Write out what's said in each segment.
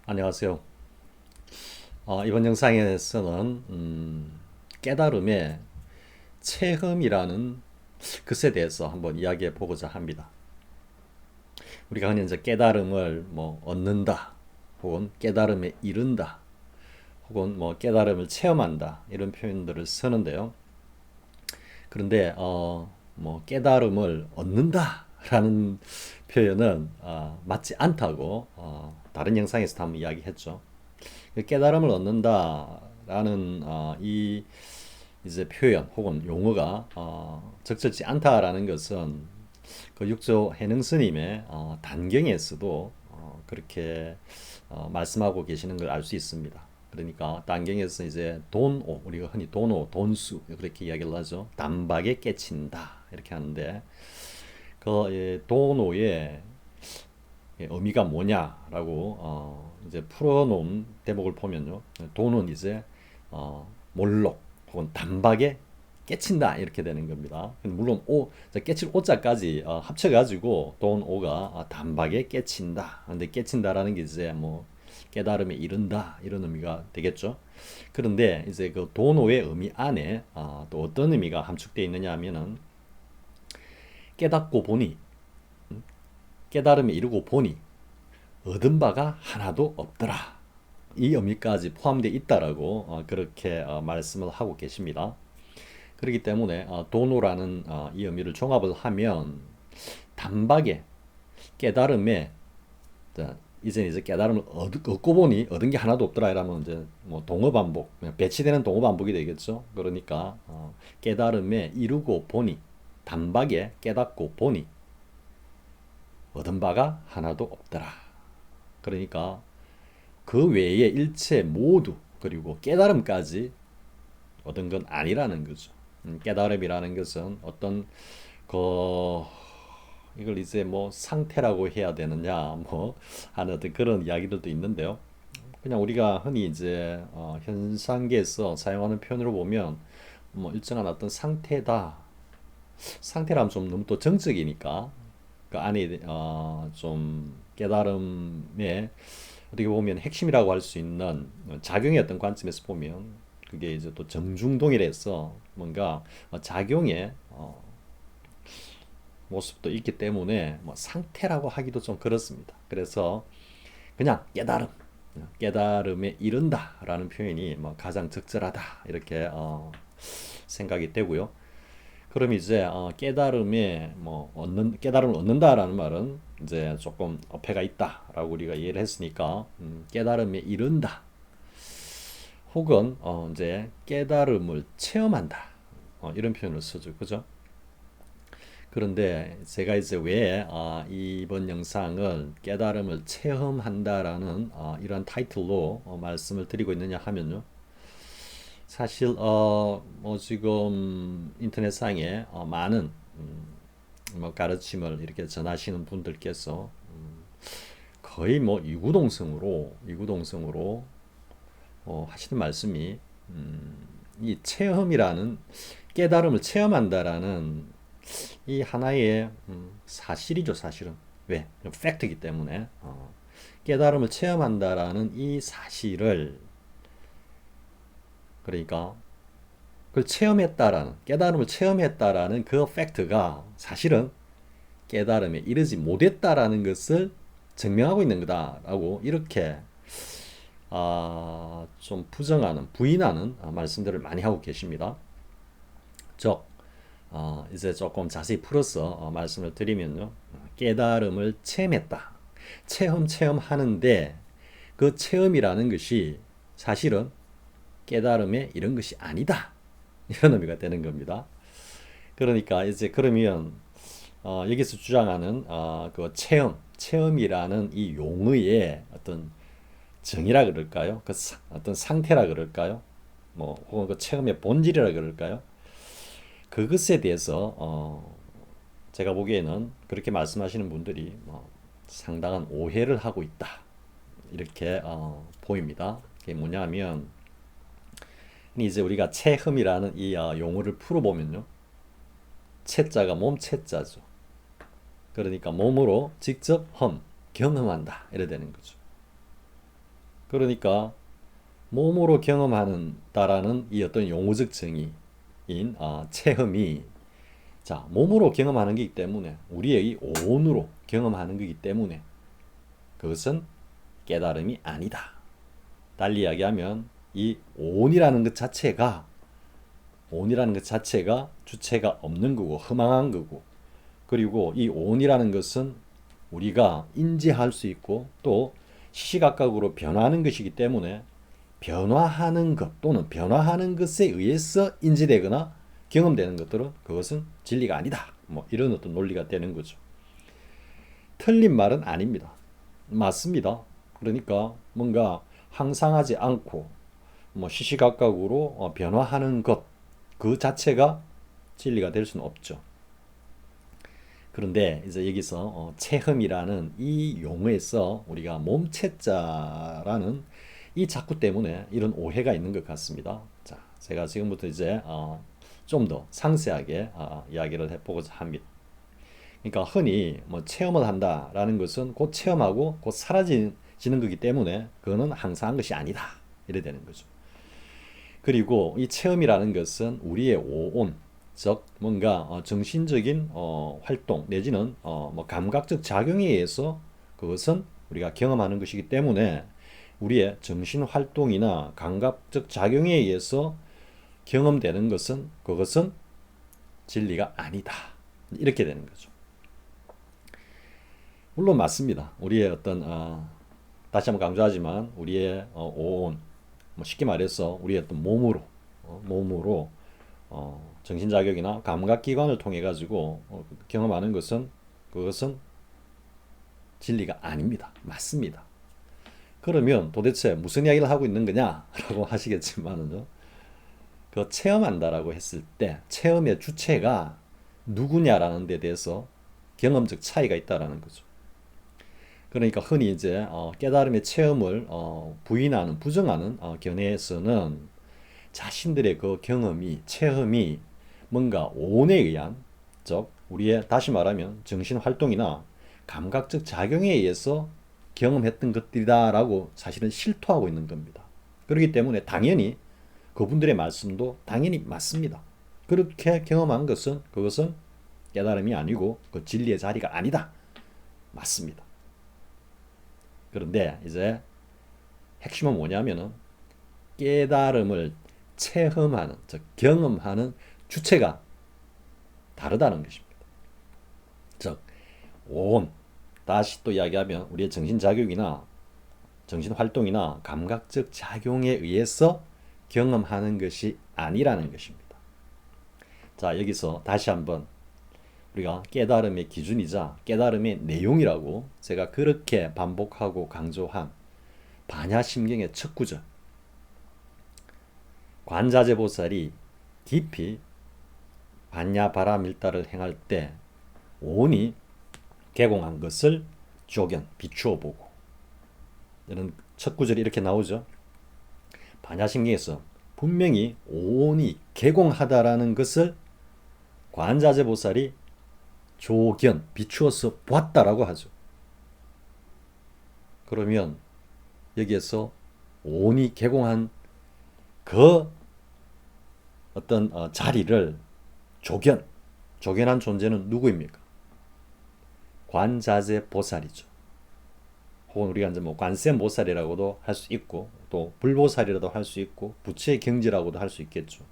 안녕하세요. 이번 영상에서는 깨달음의 체험이라는 것에 대해서 한번 이야기해 보고자 합니다. 우리가 흔히 이제 깨달음을 뭐 얻는다, 혹은 깨달음에 이른다, 혹은 뭐 깨달음을 체험한다 이런 표현들을 쓰는데요. 그런데 뭐 깨달음을 얻는다라는 표현은 맞지 않다고 다른 영상에서 한번 이야기했죠. 깨달음을 얻는다라는 이 이제 표현 혹은 용어가 적절치 않다라는 것은 그 육조 해능 스님의 단경에서도 그렇게 말씀하고 계시는 걸 알 수 있습니다. 그러니까 단경에서 이제 돈오, 우리가 흔히 돈오, 돈수 그렇게 이야기를 하죠. 단박에 깨친다 이렇게 하는데 그 돈오의 의미가 뭐냐라고 이제 풀어놓은 대목을 보면요. 돈은 이제 몰록 혹은 단박에 깨친다 이렇게 되는 겁니다. 물론 깨칠 오자까지 합쳐가지고 돈 오가 단박에 깨친다. 근데 깨친다라는 게 이제 뭐 깨달음에 이른다 이런 의미가 되겠죠. 그런데 이제 그 돈오의 의미 안에 또 어떤 의미가 함축되어 있느냐 하면은 깨닫고 보니 깨달음에 이르고 보니 얻은 바가 하나도 없더라. 이 의미까지 포함되어 있다라고 그렇게 말씀을 하고 계십니다. 그렇기 때문에 도노라는 이 의미를 종합을 하면 단박에 깨달음에 이제 깨달음을 얻고 보니 얻은 게 하나도 없더라 이러면 이제 뭐 동어 반복 배치되는 동어 반복이 되겠죠. 그러니까 깨달음에 이루고 보니 단박에 깨닫고 보니 얻은 바가 하나도 없더라. 그러니까 그 외의 일체 모두 그리고 깨달음까지 얻은 건 아니라는 거죠. 깨달음이라는 것은 어떤 그 이걸 이제 뭐 상태라고 해야 되느냐 뭐 하는 어떤 그런 이야기들도 있는데요. 그냥 우리가 흔히 이제 현상계에서 사용하는 표현으로 보면 뭐 일정한 어떤 상태다. 상태라면 좀 너무 또 정적이니까 그 안에 좀 깨달음의 어떻게 보면 핵심이라고 할 수 있는 작용의 어떤 관점에서 보면 그게 이제 또 정중동일해서 뭔가 작용의 모습도 있기 때문에 뭐 상태라고 하기도 좀 그렇습니다. 그래서 그냥 깨달음에 이른다라는 표현이 뭐 가장 적절하다 이렇게 생각이 되고요. 그럼 이제 깨달음을 얻는다라는 말은 이제 조금 어폐가 있다라고 우리가 이해를 했으니까 깨달음에 이른다 혹은 이제 깨달음을 체험한다 이런 표현을 쓰죠, 그죠? 그런데 제가 이제 왜 이번 영상을 깨달음을 체험한다라는 이런 타이틀로 말씀을 드리고 있느냐 하면요. 사실 뭐 지금 인터넷상에 많은 뭐 가르침을 이렇게 전하시는 분들께서 거의 뭐 이구동성으로 하시는 말씀이 이 체험이라는 깨달음을 체험한다라는 이 하나의 사실이죠, 사실은. 왜? 팩트이기 때문에 깨달음을 체험한다라는 이 사실을 그러니까 그걸 체험했다라는 깨달음을 체험했다라는 그 팩트가 사실은 깨달음에 이르지 못했다라는 것을 증명하고 있는 거다라고 이렇게 좀 부인하는 말씀들을 많이 하고 계십니다. 즉 이제 조금 자세히 풀어서 말씀을 드리면요. 깨달음을 체험했다. 체험하는데 그 체험이라는 것이 사실은 깨달음에 이런 것이 아니다. 이런 의미가 되는 겁니다. 그러니까 이제 그러면 여기서 주장하는 그 체험이라는 이 용어의 어떤 정의라 그럴까요? 그 어떤 상태라 그럴까요? 뭐 혹은 그 체험의 본질이라 그럴까요? 그것에 대해서 제가 보기에는 그렇게 말씀하시는 분들이 상당한 오해를 하고 있다. 이렇게 보입니다. 그게 뭐냐면 이제 우리가 체험이라는 이 용어를 풀어보면요. 체자가 몸체자죠. 그러니까 몸으로 직접 경험한다. 이래 되는 거죠. 그러니까 몸으로 경험한다라는 이 어떤 용어적 정의인 체험이 자 몸으로 경험하는 것이기 때문에 우리의 이 오온으로 경험하는 것이기 때문에 그것은 깨달음이 아니다. 달리 이야기하면 이 오온이라는 것 자체가 주체가 없는 거고 허망한 거고 그리고 이 오온이라는 것은 우리가 인지할 수 있고 또 시시각각으로 변화하는 것이기 때문에 변화하는 것 또는 변화하는 것에 의해서 인지되거나 경험되는 것들은 그것은 진리가 아니다. 뭐 이런 어떤 논리가 되는 거죠. 틀린 말은 아닙니다. 맞습니다. 그러니까 뭔가 항상하지 않고 뭐 시시각각으로 변화하는 것 그 자체가 진리가 될 수는 없죠. 그런데 이제 여기서 체험이라는 이 용어에서 우리가 몸체자라는 이 작구 때문에 이런 오해가 있는 것 같습니다. 자, 제가 지금부터 이제 좀 더 상세하게 이야기를 해보고자 합니다. 그러니까 흔히 뭐 체험을 한다라는 것은 곧 체험하고 곧 사라지는 거기 때문에 그거는 항상 것이 아니다. 이래 되는 거죠. 그리고 이 체험이라는 것은 우리의 오온, 즉 뭔가 정신적인 활동 내지는 뭐 감각적 작용에 의해서 그것은 우리가 경험하는 것이기 때문에 우리의 정신 활동이나 감각적 작용에 의해서 경험되는 것은 그것은 진리가 아니다. 이렇게 되는 거죠. 물론 맞습니다. 우리의 어떤 다시 한번 강조하지만 우리의 오온, 뭐 쉽게 말해서 우리의 어떤 몸으로 정신자격이나 감각기관을 통해 가지고 경험하는 것은 그것은 진리가 아닙니다. 맞습니다. 그러면 도대체 무슨 이야기를 하고 있는 거냐라고 하시겠지만은요. 그 체험한다라고 했을 때 체험의 주체가 누구냐라는 데 대해서 경험적 차이가 있다라는 거죠. 그러니까 흔히 이제 깨달음의 체험을 부인하는 부정하는 견해에서는 자신들의 그 체험이 뭔가 오온에 의한 즉 우리의 다시 말하면 정신 활동이나 감각적 작용에 의해서 경험했던 것들이다라고 사실은 실토하고 있는 겁니다. 그렇기 때문에 당연히 그분들의 말씀도 당연히 맞습니다. 그렇게 경험한 것은 그것은 깨달음이 아니고 그 진리의 자리가 아니다. 맞습니다. 그런데 이제 핵심은 뭐냐면은 깨달음을 체험하는, 즉 경험하는 주체가 다르다는 것입니다. 즉 온, 다시 또 이야기하면 우리의 정신작용이나 정신활동이나 감각적 작용에 의해서 경험하는 것이 아니라는 것입니다. 자, 여기서 다시 한번 우리가 깨달음의 기준이자 깨달음의 내용이라고 제가 그렇게 반복하고 강조한 반야심경의 첫 구절, 관자재보살이 깊이 반야바라밀다를 행할 때 오온이 개공한 것을 조견, 비추어 보고, 이런 첫 구절이 이렇게 나오죠. 반야심경에서 분명히 오온이 개공하다라는 것을 관자재보살이 조견, 비추어서 보았다라고 하죠. 그러면 여기에서 오온이 개공한 그 어떤 자리를 조견한 존재는 누구입니까? 관자재보살이죠. 혹은 우리가 이제 뭐 관세음보살이라고도 할 수 있고 또 불보살이라도 할 수 있고 부처의 경지라고도 할 수 있겠죠.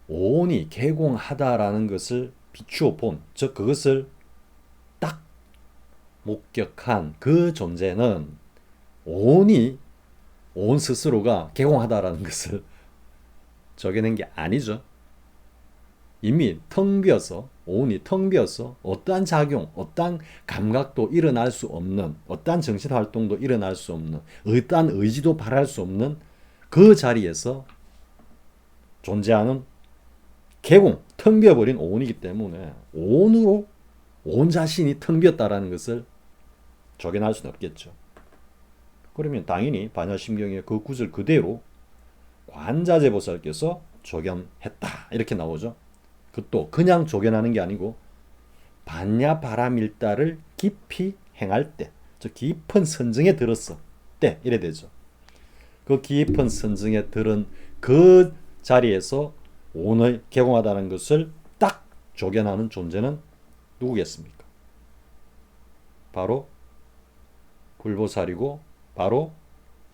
오온이 개공하다라는 것을 비추어 본, 즉 그것을 딱 목격한 그 존재는 오온 스스로가 개공하다라는 것을 적여낸 게 아니죠. 이미 오온이 텅 비어서 어떠한 작용, 어떠한 감각도 일어날 수 없는, 어떠한 정신활동도 일어날 수 없는, 어떠한 의지도 발할 수 없는 그 자리에서 존재하는 텅 비어버린 오온이기 때문에 오온으로 온 자신이 텅 비었다라는 것을 적용할 수는 없겠죠. 그러면 당연히 반야심경의 그 구절 그대로 관자재보살께서 조견했다 이렇게 나오죠. 그것도 그냥 조견하는 게 아니고 반야바라밀다를 깊이 행할 때, 저 깊은 선정에 들었어. 없대 이래 되죠. 그 깊은 선정에 들은 그 자리에서 오온을 개공하다는 것을 딱 조견하는 존재는 누구겠습니까? 바로 불보살이고 바로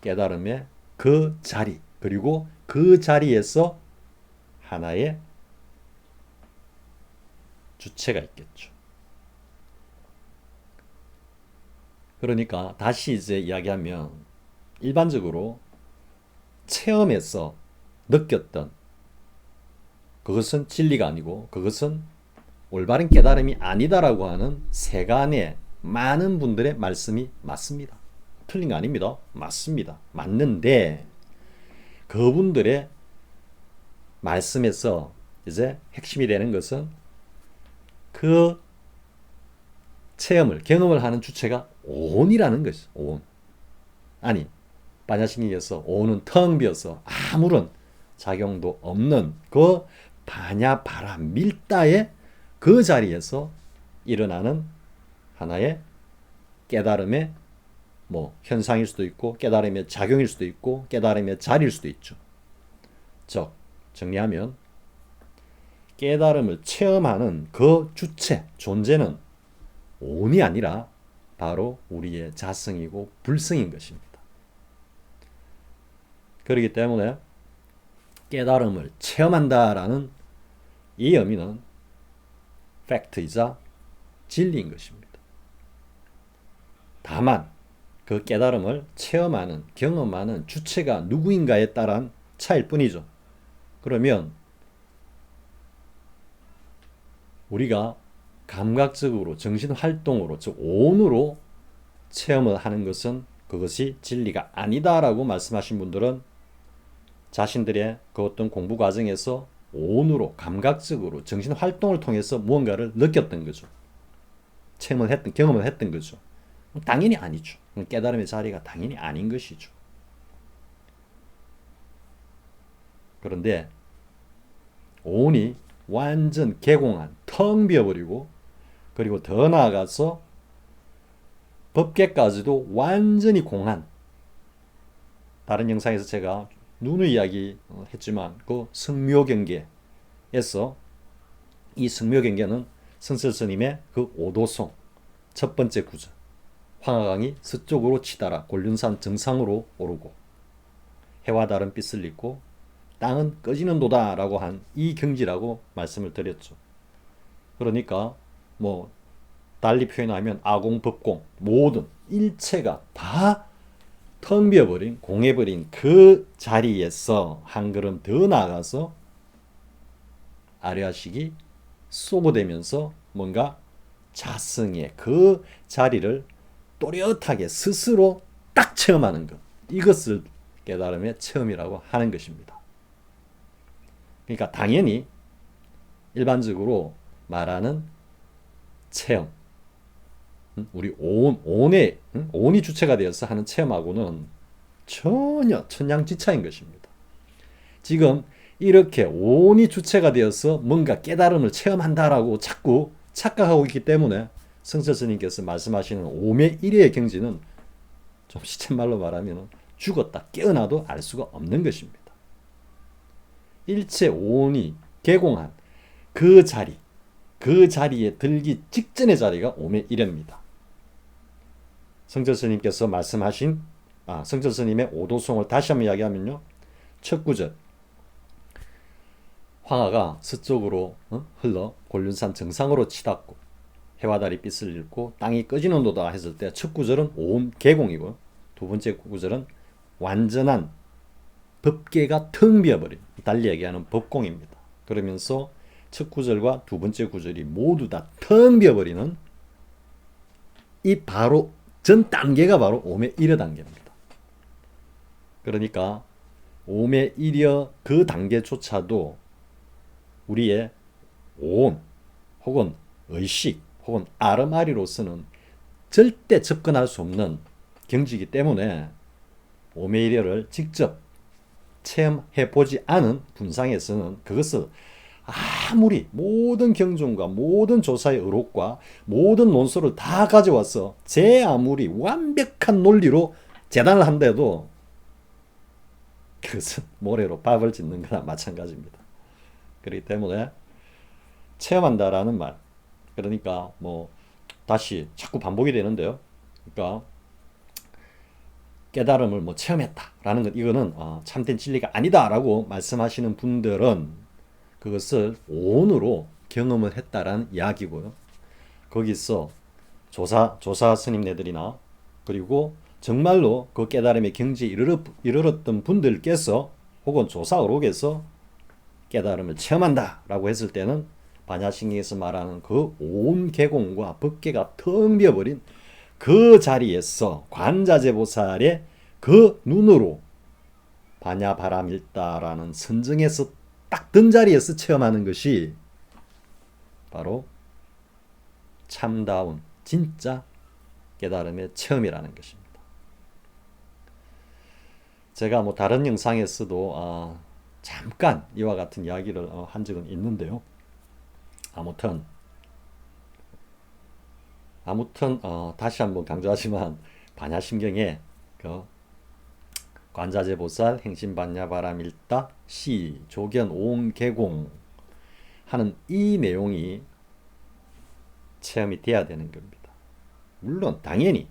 깨달음의 그 자리, 그리고 그 자리에서 하나의 주체가 있겠죠. 그러니까 다시 이제 이야기하면 일반적으로 체험에서 느꼈던 그것은 진리가 아니고 그것은 올바른 깨달음이 아니다라고 하는 세간의 많은 분들의 말씀이 맞습니다. 틀린 거 아닙니다. 맞습니다. 맞는데 그분들의 말씀에서 이제 핵심이 되는 것은 그 체험을 경험을 하는 주체가 오온이라는 것이죠. 오온. 아니 반야심리에서 오온은 텅 비어서 아무런 작용도 없는 그 반야바라 밀다의 그 자리에서 일어나는 하나의 깨달음의 현상일 수도 있고 깨달음의 작용일 수도 있고 깨달음의 자리일 수도 있죠. 즉 정리하면 깨달음을 체험하는 그 주체, 존재는 오온이 아니라 바로 우리의 자성이고 불성인 것입니다. 그렇기 때문에 깨달음을 체험한다라는 이 의미는 팩트이자 진리인 것입니다. 다만 그 깨달음을 체험하는, 경험하는 주체가 누구인가에 따른 차이일 뿐이죠. 그러면 우리가 감각적으로 정신활동으로 즉 오온으로 체험을 하는 것은 그것이 진리가 아니다라고 말씀하신 분들은 자신들의 그 어떤 공부 과정에서 오온으로 감각적으로 정신활동을 통해서 무언가를 느꼈던 거죠. 체험을 했던, 경험을 했던 거죠. 당연히 아니죠. 깨달음의 자리가 당연히 아닌 것이죠. 그런데 오온이 완전 개공한, 텅 비어버리고 그리고 더 나아가서 법계까지도 완전히 공한, 다른 영상에서 제가 누누이 이야기했지만 그 승묘경계에서 이 승묘경계는 성철 스님의 그 오도송 첫 번째 구절, 황하강이 서쪽으로 치달아 곤륜산 정상으로 오르고 해와 달은 빛을 잇고 땅은 꺼지는 도다라고 한 이 경지라고 말씀을 드렸죠. 그러니까 달리 표현하면 아공법공 모든 일체가 다 텅 비어버린 공해버린 그 자리에서 한 걸음 더 나아가서 아려하식이 쏘고되면서 뭔가 자성의 그 자리를 또렷하게 스스로 딱 체험하는 것, 이것을 깨달음의 체험이라고 하는 것입니다. 그러니까 당연히 일반적으로 말하는 체험, 우리 오온이 주체가 되어서 하는 체험하고는 전혀 천양지차인 것입니다. 지금 이렇게 오온이 주체가 되어서 뭔가 깨달음을 체험한다라고 자꾸 착각하고 있기 때문에 성철 스님께서 말씀하시는 오매일의 경지는 좀 시쳇말로 말하면 죽었다 깨어나도 알 수가 없는 것입니다. 일체 오온이 개공한 그 자리, 그 자리에 들기 직전의 자리가 오매일입니다. 성철 스님께서 말씀하신 성철 스님의 오도송을 다시 한번 이야기하면요. 첫 구절, 황하가 서쪽으로 흘러 곤륜산 정상으로 치닫고 해와 달이 빛을 잃고 땅이 꺼지는 도다 했을 때 첫 구절은 오온 개공이고 두 번째 구절은 완전한 법계가 텅 비어버린, 달리 얘기하는 법공입니다. 그러면서 첫 구절과 두 번째 구절이 모두 다 텅 비어버리는 이 바로 전 단계가 바로 오매일여 단계입니다. 그러니까 오매일여 그 단계조차도 우리의 오온 혹은 의식 혹은 아름아리로서는 절대 접근할 수 없는 경지이기 때문에 오매일여를 직접 체험해보지 않은 분상에서는 그것을 아무리 모든 경전과 모든 조사의 의록과 모든 논술을 다 가져와서 제 아무리 완벽한 논리로 재단을 한데도 그것은 모래로 밥을 짓는 거나 마찬가지입니다. 그렇기 때문에 체험한다라는 말, 그러니까 뭐 다시 자꾸 반복이 되는데요. 그러니까 깨달음을 뭐 체험했다라는 것, 이거는 참된 진리가 아니다라고 말씀하시는 분들은 그것을 오온으로 경험을 했다라는 이야기고요. 거기서 조사 스님네들이나 그리고 정말로 그 깨달음의 경지에 이르렀던 분들께서 혹은 조사 어록에서 깨달음을 체험한다라고 했을 때는 반야신경에서 말하는 그 온 계공과 법계가 텅 비어버린 그 자리에서 관자재보살의 그 눈으로 반야바라밀다라는 선정에서 딱 든 자리에서 체험하는 것이 바로 참다운 진짜 깨달음의 체험이라는 것입니다. 제가 뭐 다른 영상에서도 잠깐 이와 같은 이야기를 한 적은 있는데요. 아무튼 다시 한번 강조하지만 반야심경에 그 관자재보살 행심반야바라밀다 시 조견 오온계공 하는 이 내용이 체험이 돼야 되는 겁니다. 물론 당연히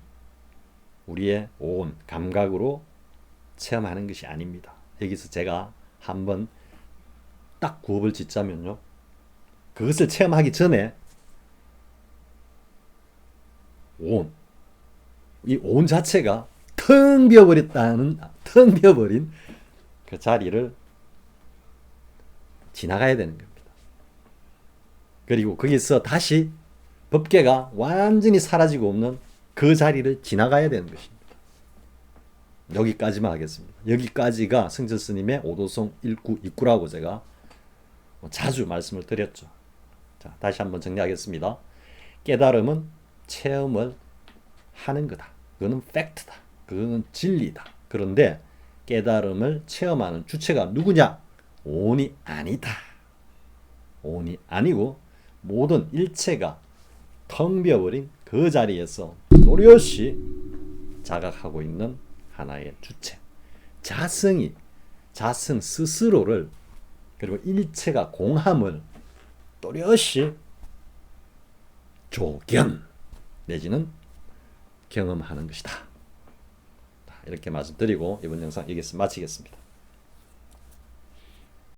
우리의 온 감각으로 체험하는 것이 아닙니다. 여기서 제가 한번 딱 구업을 짓자면요, 그것을 체험하기 전에 이 온 자체가 텅 비어버린 그 자리를 지나가야 되는 겁니다. 그리고 거기서 다시 법계가 완전히 사라지고 없는 그 자리를 지나가야 되는 것입니다. 여기까지만 하겠습니다. 여기까지가 성철 스님의 오도송 1구 2구라고 제가 자주 말씀을 드렸죠. 자, 다시 한번 정리하겠습니다. 깨달음은 체험을 하는 거다. 그거는 팩트다. 그거는 진리다. 그런데 깨달음을 체험하는 주체가 누구냐? 온이 아니다. 온이 아니고 모든 일체가 텅 비어버린 그 자리에서 또렷이 자각하고 있는 하나의 주체, 자성 스스로를, 그리고 일체가 공함을 또렷이 조견 내지는 경험하는 것이다. 이렇게 말씀드리고 이번 영상 여기서 마치겠습니다.